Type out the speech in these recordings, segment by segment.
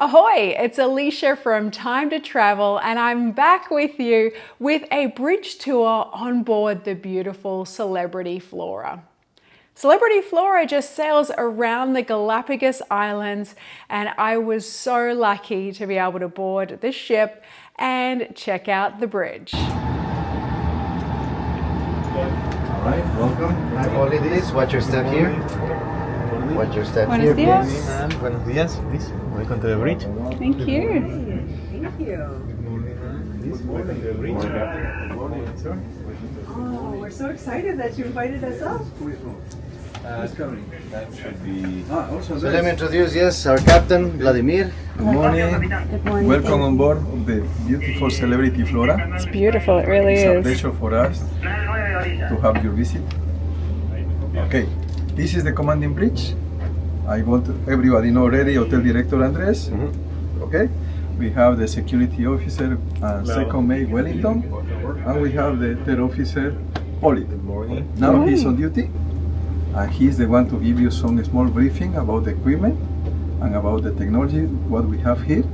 Ahoy! It's Alicia from Time to Travel, and I'm back with you with a bridge tour on board the beautiful Celebrity Flora. Celebrity Flora just sails around the Galapagos Islands, and I was so lucky to be able to board the ship and check out the bridge. All right, welcome. Hi, Polly, please watch your step here. Watch your step Buenos here, dias. please. And buenos dias, please. Welcome to the bridge. Thank you. Thank you. Please, welcome to the bridge. Good morning, sir. Oh, we're so excited that you invited us up. That should be. So let me introduce, yes, our captain, Vladimir. Good morning. Good morning. Welcome on board of the beautiful Celebrity Flora. It's beautiful, it really It's a is. pleasure for us to have your visit. Okay, this is the commanding bridge. I want everybody know already, Hotel Director Andres. Okay, we have the security officer, second mate Wellington, and we have the third officer, Polly. Good morning. Now he's on duty, and he's the one to give you some small briefing about the equipment and about the technology, what we have here.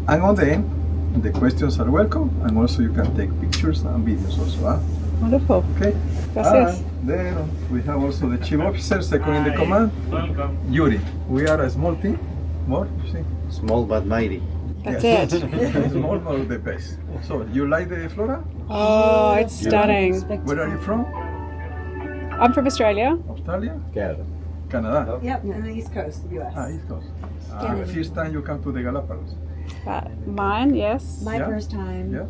And on the end, the questions are welcome, and also you can take pictures and videos also. Wonderful. Okay. Gracias. Then we have also the chief officer, second in the command, Yuri. We are a small team, more, you see. Small but mighty. That's Yes. it. Small but the best. So, you like the flora? Oh, it's stunning. Where are you from? I'm from Australia. Australia? Canada. Canada. Yep, on the East Coast of the U.S. East Coast. First time you come to the Galapagos. Mine, yes. My Yeah. first time. Yeah.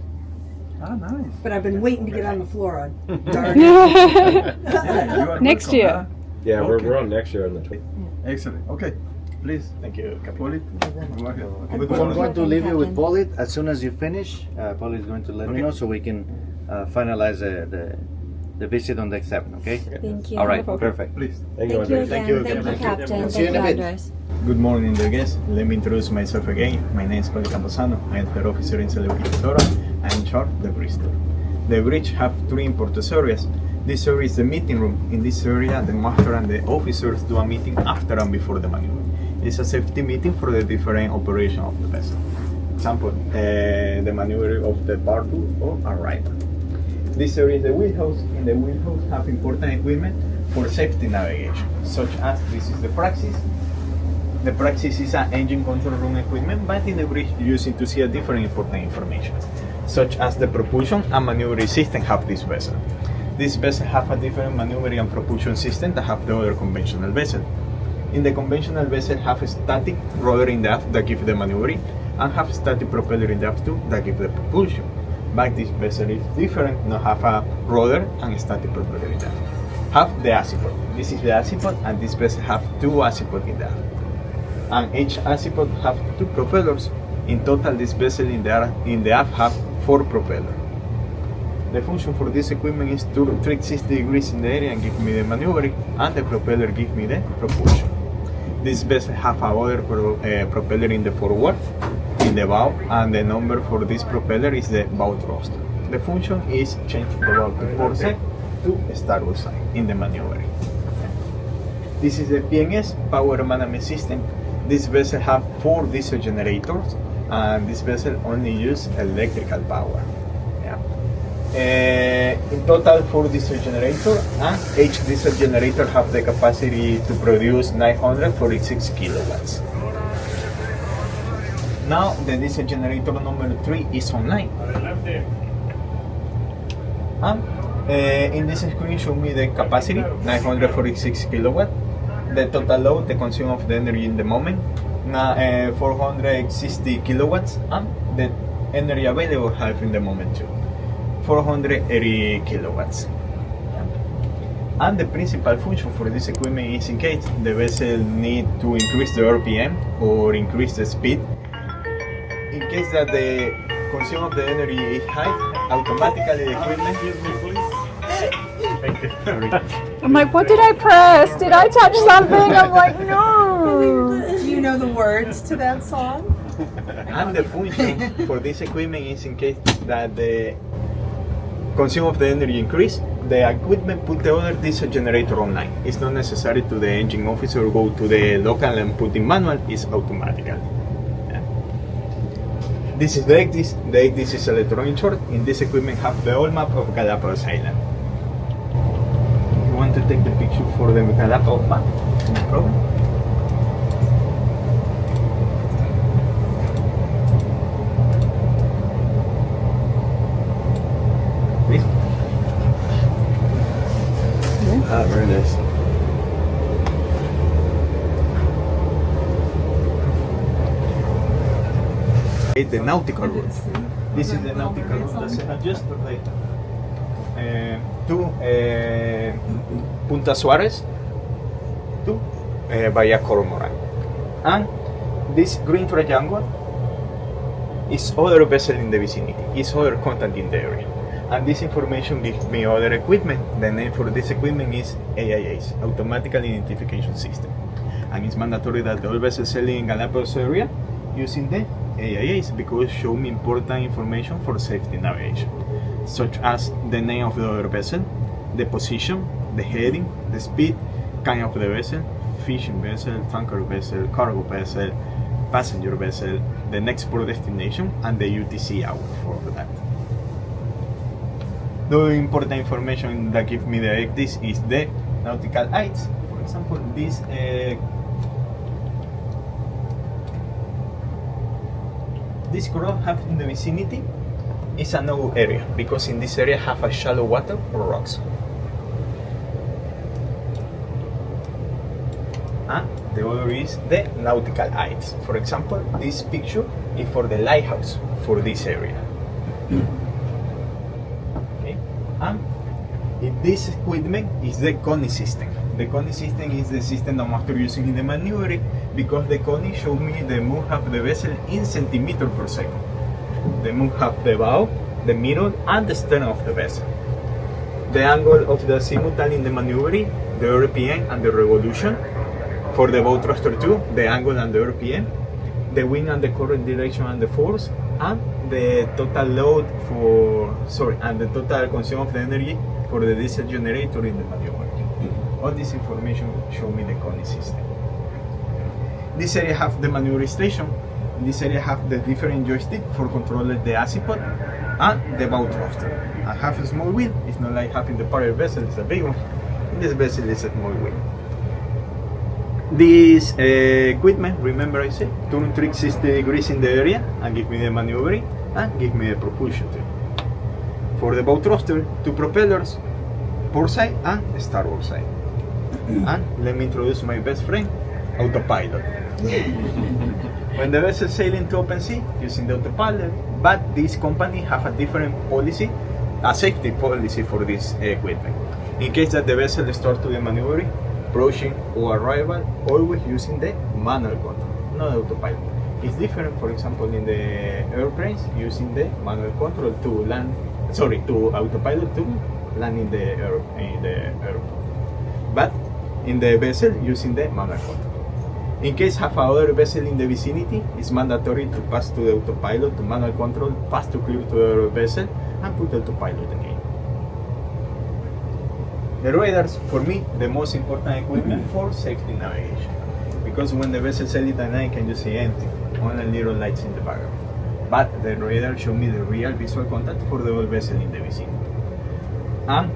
Nice. But I've been waiting to get on the Flora. Darn it. Yeah, you are Next welcome, year. huh? Yeah, Okay. we're on next year on the 20th. Excellent. Okay. Please. Thank you. Polly, go ahead. So I'm going to leave you with Polly. As soon as you finish, Polly is going to let me know so we can finalize the visit on deck 7, okay? Thank you. All right, Wonderful. perfect. Please. Thank Thank you Andres. again. Thank you, Captain. See you Thank in you, a bit. Andres. Good morning, dear guests. Let me introduce myself again. My name is Paulo Camposano. I am third officer in Celebrity Flora. I am in charge of the bridge tour. The bridge have three important areas. This area is the meeting room. In this area, the master and the officers do a meeting after and before the maneuver. It's a safety meeting for the different operation of the vessel. Example, the maneuver of the departure or arrival. This area is the wheelhouse. In the wheelhouse have important equipment for safety navigation, such as this is the Praxis. The Praxis is an engine control room equipment, but in the bridge using to see a different important information, such as the propulsion and maneuvering system have this vessel. This vessel have a different maneuvering and propulsion system that have the other conventional vessel. In the conventional vessel have a static rudder in the aft that give the maneuvering, and have static propeller in the aft too that give the propulsion. But this vessel is different, not have a rudder and a static propeller in the aft. Have the azimuth. This is the azimuth, and this vessel have two azimuth in the aft. And each azimuth have two propellers. In total, this vessel in the aft have 4 propellers. The function for this equipment is to 360 degrees in the area and give me the maneuvering, and the propeller give me the propulsion. This vessel have another propeller in the forward, in the bow, and the number for this propeller is the bow thruster. The function is change the bow to port side to starboard side in the maneuvering. This is the PMS, power management system. This vessel have 4 diesel generators, and this vessel only use electrical power. In total, 4 diesel generators, and each diesel generator have the capacity to produce 946 kilowatts. Now, the diesel generator number 3 is online. In this screen, show me the capacity, 946 kilowatt, the total load, the consume of the energy in the moment, 460 kilowatts, and the energy available have in the moment too, 480 kilowatts. And the principal function for this equipment is in case the vessel need to increase the RPM or increase the speed. In case that the consume of the energy is high, automatically the equipment. I'm like, what did I press? Did I touch something? I'm like, no. Do you know the words to that song? And the function for this equipment is in case that the consume of the energy increase, the equipment put the other diesel generator online. It's not necessary to the engine officer go to the local and put in manual, it's automatically. This is the ECDIS. The ECDIS is electronic chart. In this equipment have the whole map of Galapagos Island. You want to take the picture for the Galapagos map? No problem. Please. Ah, very nice. The nautical route. This is the nautical route that se just to Punta Suarez to Bahia Coromorán. And this green triangle is other vessel in the vicinity, is other contact in the area. And this information gives me other equipment. The name for this equipment is AIS, Automatic Identification System. And it's mandatory that all vessels sailing in Galapagos area using the AIS because show me important information for safety navigation, such as the name of the other vessel, the position, the heading, the speed, kind of the vessel, fishing vessel, tanker vessel, cargo vessel, passenger vessel, the next port destination, and the UTC hour for that. The important information that gives me the ECDIS is the nautical heights. For example, this coral have in the vicinity is a no area because in this area have a shallow water or rocks. And the other is the nautical heights. For example, this picture is for the lighthouse for this area. Okay. And in this equipment is the CONI system. The CONI system is the system that master using in the maneuver because the CONI show me the move of the vessel in centimeters per second. The move of the bow, the middle, and the stern of the vessel. The angle of the simultaneous in the maneuver, the RPM and the revolution. For the bow thruster 2, the angle and the RPM. The wind and the current direction and the force, and the total load and the total consumption of the energy for the diesel generator in the maneuver. All this information show me the CONI system. This area have the maneuver station. This area have the different joystick for controlling the azimuth and the bow thruster. I have a small wheel. It's not like having the parallel vessel. It's a big one. This vessel is a small wheel. This equipment, remember I said, turn 360 degrees in the area and give me the maneuvering and give me the propulsion too. For the bow thruster, 2 propellers, port side and starboard side. And let me introduce my best friend, autopilot. When the vessel sailing to open sea, using the autopilot, but this company have a different policy, a safety policy for this equipment. In case that the vessel starts to the maneuvering, approaching or arrival, always using the manual control, not autopilot. It's different, for example, in the airplanes, using the manual control to autopilot to land in the airport. But in the vessel, using the manual control. In case have other vessel in the vicinity, it's mandatory to pass to the autopilot, to manual control, pass to clear to the other vessel, and put the autopilot again. The radars, for me, the most important equipment for safety navigation. Because when the vessel sails at night, can you see anything? Only little lights in the background. But the radar show me the real visual contact for the whole vessel in the vicinity. And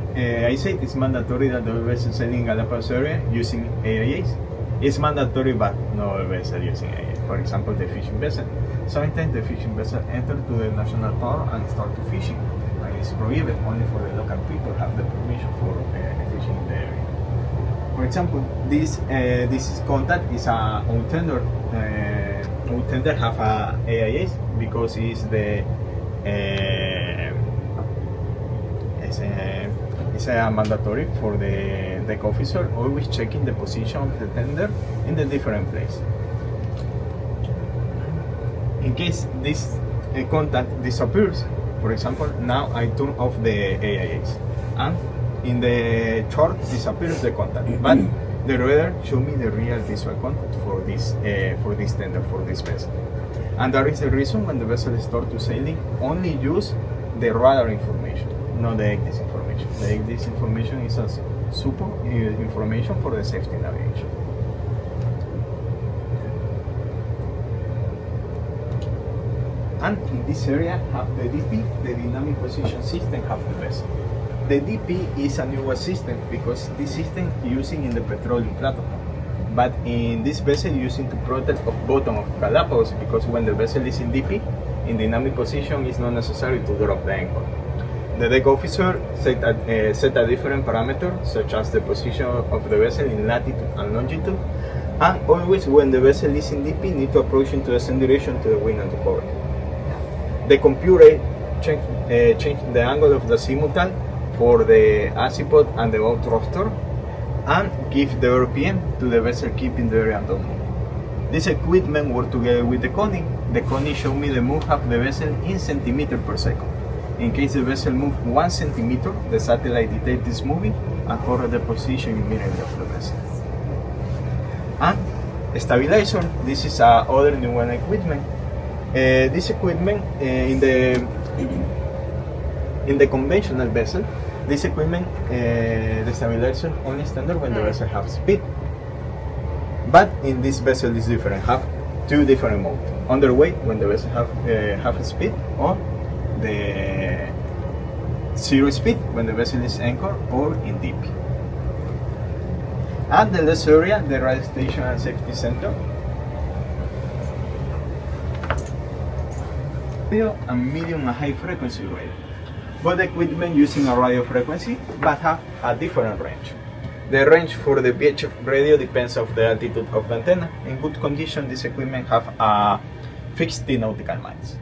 I said it's mandatory that the vessel sailing in Galapagos area using AIS. It's mandatory, but not all vessels using AIS. For example, the fishing vessel. Sometimes the fishing vessel enter to the national park and start to fishing. And it's prohibited, only for the local people have the permission for fishing in the area. For example, this contact is a tender. Tender have a AIS because it's the it's a mandatory for the deck officer always checking the position of the tender in the different place. In case this contact disappears, for example, now I turn off the AIS and in the chart disappears the contact, but the radar show me the real visual contact for this tender, for this vessel. And that is the reason when the vessel starts to sailing, only use the radar information, not the ECDIS information. The ECDIS information is a super information for the safety navigation. And in this area have the DP, the dynamic position system, have the vessel. The DP is a newer system because this system using in the petroleum platform. But in this vessel using to protect of bottom of Galapagos, because when the vessel is in DP, in dynamic position, it's not necessary to drop the anchor. The deck officer set a different parameter, such as the position of the vessel in latitude and longitude, and always when the vessel is in DP, need to approach into the same direction to the wind and to cover. The computer change the angle of the simultan for the azimuth and the bow thruster, and give the RPM to the vessel keeping the area and don't move. This equipment work together with the Connie. The Connie show me the move of the vessel in centimeters per second. In case the vessel moves 1 centimeter, the satellite detects this moving and correct the position immediately of the vessel. And stabilizer, this is other new one equipment. This equipment in the conventional vessel, this equipment, the stabilizer only standard when the vessel has speed. But in this vessel is different, have two different modes. Underway when the vessel have speed, or the zero speed when the vessel is anchored or in deep. At the last area, the radio station and safety center. Radio and medium and high frequency radio. Both equipment using a radio frequency but have a different range. The range for the VHF radio depends on the altitude of the antenna. In good condition, this equipment have a 60 nautical miles.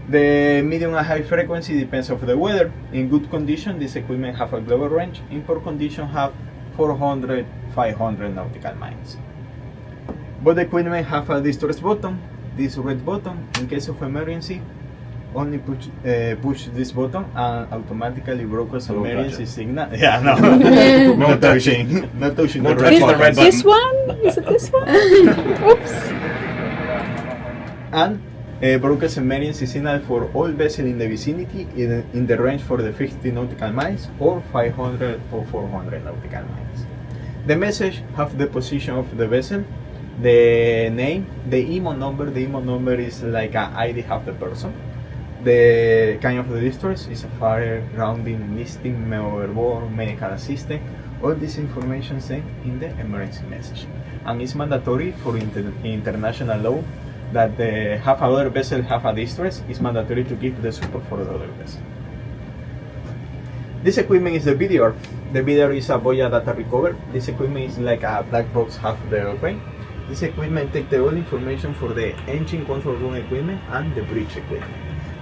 The medium and high frequency depends on the weather. In good condition, this equipment have a global range. In poor condition, have 400, 500 nautical miles. Both equipment have a distress button. This red button, in case of emergency, only push this button and automatically broadcast emergency signal. Yeah, no, no touching, no touching the red button. This one? Is it this one? Oops. And broadcast emergency signal for all vessels in the vicinity in the range for the 50 nautical miles or 500 or 400 nautical miles. The message have the position of the vessel, the name, the IMO number. The IMO number is like an ID of the person. The kind of the distress is a fire, grounding, listing, overboard, medical assistance. All this information sent in the emergency message, and it's mandatory for international law that have other vessel have a distress. It's mandatory to give the support for the other vessel. This equipment is the VDR. The VDR is a Voya data recover. This equipment is like a black box half the airplane. This equipment takes the all information for the engine control room equipment and the bridge equipment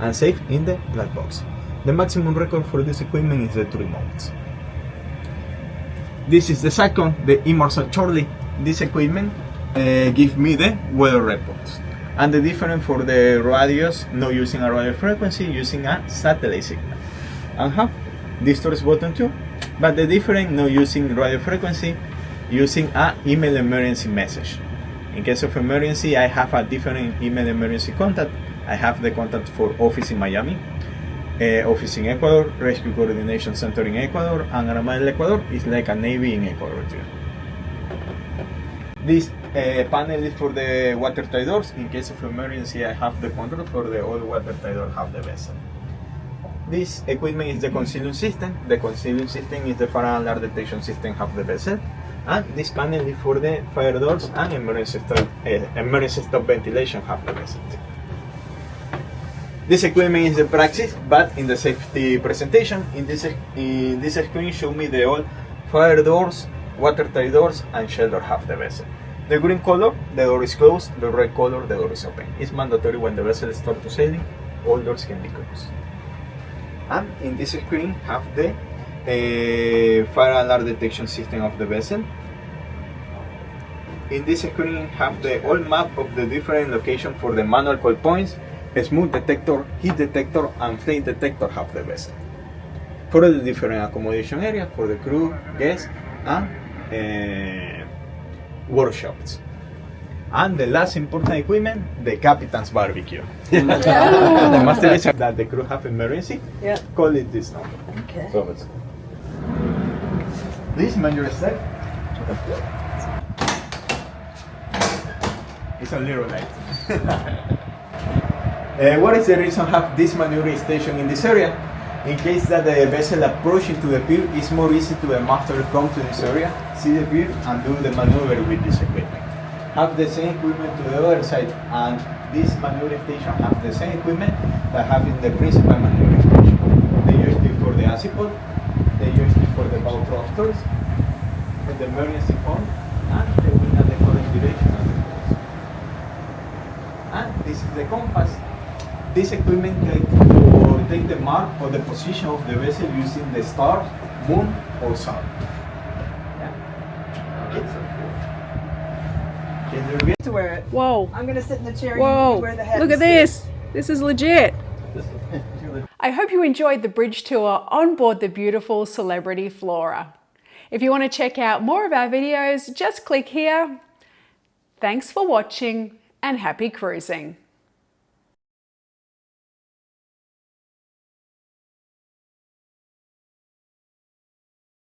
and save in the black box. The maximum record for this equipment is the 3 months. This is the second, the Emerson Charlie. This equipment gives me the weather reports. And the difference for the radios, not using a radio frequency, using a satellite signal. And have distress button too, but the difference not using radio frequency, using a email emergency message. In case of emergency, I have a different email emergency contact. I have the contact for office in Miami, office in Ecuador, rescue coordination center in Ecuador, and Armada Ecuador is like a Navy in Ecuador too. This panel is for the watertight doors. In case of emergency, I have the control for the all watertight door have the vessel. This equipment is the concealment system. The concealment system is the fire alarm detection system have the vessel. And this panel is for the fire doors and emergency stop ventilation have the vessel. This equipment is the praxis, but in the safety presentation, in this screen show me the all fire doors, watertight doors, and shelter have the vessel. The green color, the door is closed. The red color, the door is open. It's mandatory when the vessel starts to sailing, all doors can be closed. And in this screen have the fire alarm detection system of the vessel. In this screen have the all map of the different locations for the manual call points, smoke detector, heat detector, and flame detector have the vessel. For the different accommodation area for the crew, guests, and workshops. And the last important equipment, the captain's barbecue. The master is that the crew have emergency. Yeah. Call it this number. Okay. So it's Please mind your step. It's a little light. What is the reason have this maneuvering station in this area? In case that the vessel approaching to the pier, it's more easy to the master come to this area, see the pier, and do the maneuver with this equipment. Have the same equipment to the other side, and this maneuvering station have the same equipment that have in the principal maneuvering station. The joystick for the azipod, the joystick for the bow thrusters, the emergency phone, and the wind and the current direction of the course. And this is the compass. This equipment take the mark or the position of the vessel using the stars, moon, or sun. Yeah. Can you get To wear it. Whoa. I'm gonna sit in the chair. Whoa. You wear the head. Look at this. This is legit. I hope you enjoyed the bridge tour on board the beautiful Celebrity Flora. If you want to check out more of our videos, just click here. Thanks for watching and happy cruising.